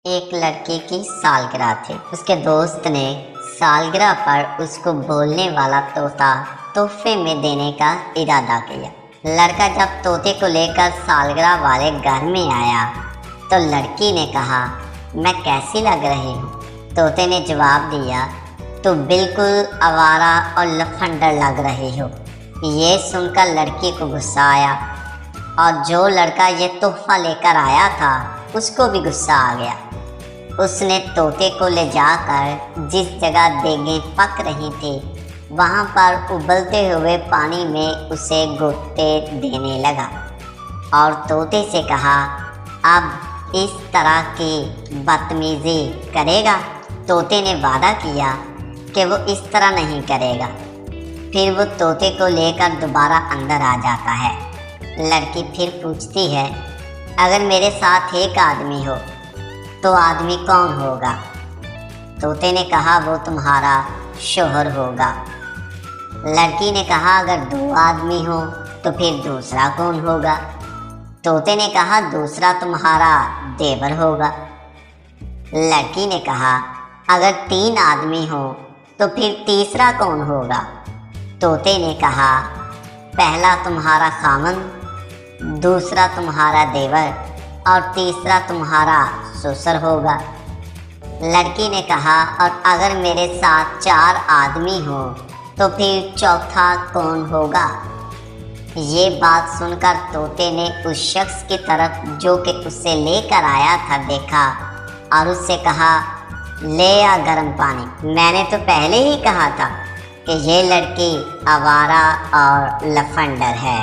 ایک لڑکی کی سالگرہ تھی۔ اس کے دوست نے سالگرہ پر اس کو بولنے والا طوطا تحفے میں دینے کا ارادہ کیا۔ لڑکا جب طوطے کو لے کر سالگرہ والے گھر میں آیا تو لڑکی نے کہا، میں کیسی لگ رہی ہوں؟ طوطے نے جواب دیا، تو بالکل آوارہ اور لفنڈر لگ رہی ہو۔ یہ سن کر لڑکی کو غصہ آیا اور جو لڑکا یہ تحفہ لے کر آیا تھا اس کو بھی غصہ آ گیا۔ اس نے طوطے کو لے جا کر جس جگہ دیگیں پک رہی تھی وہاں پر ابلتے ہوئے پانی میں اسے غوطے دینے لگا اور طوطے سے کہا، اب اس طرح کی بدتمیزی کرے گا؟ طوطے نے وعدہ کیا کہ وہ اس طرح نہیں کرے گا۔ پھر وہ طوطے کو لے کر دوبارہ اندر آ جاتا ہے۔ لڑکی پھر پوچھتی ہے، اگر میرے ساتھ ایک آدمی ہو تو آدمی کون ہوگا؟ طوطے نے کہا، وہ تمہارا شوہر ہوگا۔ لڑکی نے کہا، اگر دو آدمی ہو تو پھر دوسرا کون ہوگا؟ طوطے نے کہا، دوسرا تمہارا دیور ہوگا۔ لڑکی نے کہا، اگر تین آدمی ہو تو پھر تیسرا کون ہوگا؟ طوطے نے کہا، پہلا تمہارا خامند، دوسرا تمہارا دیور اور تیسرا تمہارا سسر ہوگا۔ لڑکی نے کہا، اور اگر میرے ساتھ چار آدمی ہو تو پھر چوتھا کون ہوگا؟ یہ بات سن کر طوطے نے اس شخص کی طرف جو کہ اسے لے کر آیا تھا دیکھا اور اس سے کہا، لے آ گرم پانی۔ میں نے تو پہلے ہی کہا تھا کہ یہ لڑکی آوارہ اور لفنڈر ہے۔